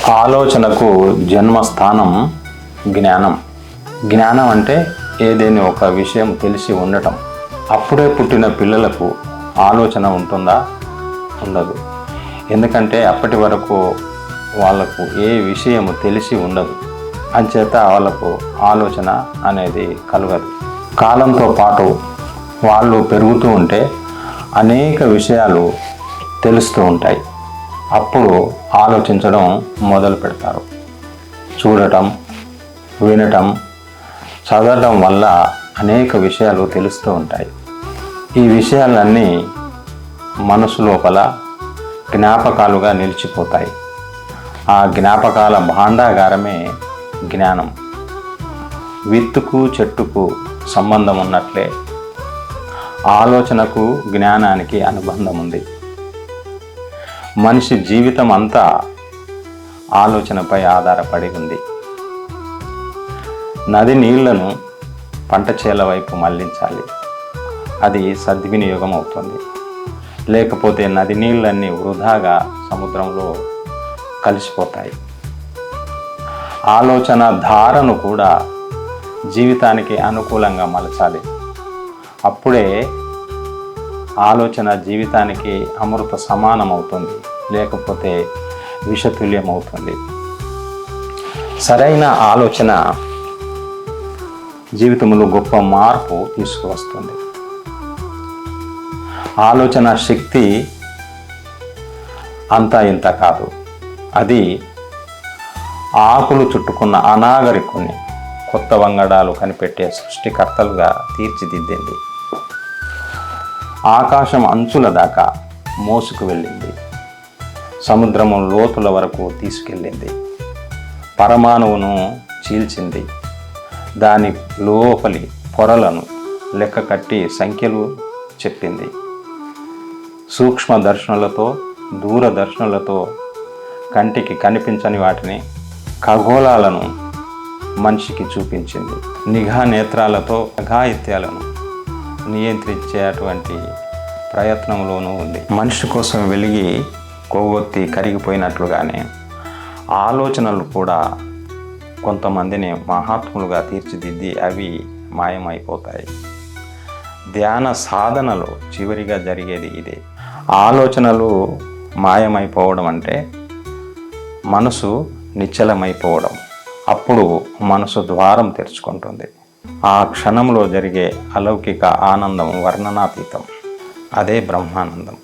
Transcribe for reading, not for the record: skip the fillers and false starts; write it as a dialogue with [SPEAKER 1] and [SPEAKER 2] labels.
[SPEAKER 1] ఆలోచనకు జన్మస్థానం జ్ఞానం. జ్ఞానం అంటే ఏదైనా ఒక విషయం తెలిసి ఉండటం. అప్పుడే పుట్టిన పిల్లలకు ఆలోచన ఉంటుందా? ఉండదు. ఎందుకంటే అప్పటి వరకు వాళ్ళకు ఏ విషయము తెలిసి ఉండదు. అంచేత వాళ్ళకు ఆలోచన అనేది కలగదు. కాలంతో పాటు వాళ్ళు పెరుగుతూ ఉంటే అనేక విషయాలు తెలుస్తూ ఉంటాయి. అప్పుడు ఆలోచించడం మొదలు పెడతారు. చూడటం, వినటం, చదవడం వల్ల అనేక విషయాలు తెలుస్తూ ఉంటాయి. ఈ విషయాలన్నీ మనసు లోపల జ్ఞాపకాలుగా నిలిచిపోతాయి. ఆ జ్ఞాపకాల భాండాగారమే జ్ఞానం. విత్తుకు చెట్టుకు సంబంధం ఉన్నట్లే ఆలోచనకు జ్ఞానానికి అనుబంధం ఉంది. మనిషి జీవితం అంతా ఆలోచనపై ఆధారపడి ఉంది. నది నీళ్లను పంట చేల వైపు మళ్లించాలి. అది సద్వినియోగం అవుతుంది. లేకపోతే నది నీళ్ళన్నీ వృధాగా సముద్రంలో కలిసిపోతాయి. ఆలోచన ధారను కూడా జీవితానికి అనుకూలంగా మలచాలి. అప్పుడే ఆలోచన జీవితానికి అమృత సమానం అవుతుంది, లేకపోతే విషతుల్యం అవుతుంది. సరైన ఆలోచన జీవితంలో గొప్ప మార్పు తీసుకువస్తుంది. ఆలోచన శక్తి అంతా ఇంత కాదు. అది ఆకులు చుట్టుకున్న అనాగరికుని కొత్త వంగడాలు కనిపెట్టే సృష్టికర్తలుగా తీర్చిదిద్దింది. ఆకాశం అంచుల దాకా మోసుకు వెళ్ళింది. సముద్రము లోతుల వరకు తీసుకెళ్ళింది. పరమాణువును చీల్చింది. దాని లోపలి పొరలను లెక్క కట్టి సంఖ్యలు చెప్పింది. సూక్ష్మ దర్శనాలతో, దూరదర్శనాలతో కంటికి కనిపించని వాటిని, ఖగోళాలను మనిషికి చూపించింది. నిఘా నేత్రాలతో అఘాయిత్యాలను నియంత్రించేటువంటి ప్రయత్నంలోనూ ఉంది. మనిషి కోసం వెలిగి కొవ్వొత్తి కరిగిపోయినట్లుగానే ఆలోచనలు కూడా కొంతమందిని మహాత్ములుగా తీర్చిదిద్ది అవి మాయమైపోతాయి. ధ్యాన సాధనలో చివరిగా జరిగేది ఇదే. ఆలోచనలు మాయమైపోవడం అంటే మనసు నిశ్చలమైపోవడం. అప్పుడు మనసు ద్వారం తెరుచుకుంటుంది. ఆ క్షణంలో జరిగే అలౌకిక ఆనందం వర్ణనాతీతం. అదే బ్రహ్మానందం.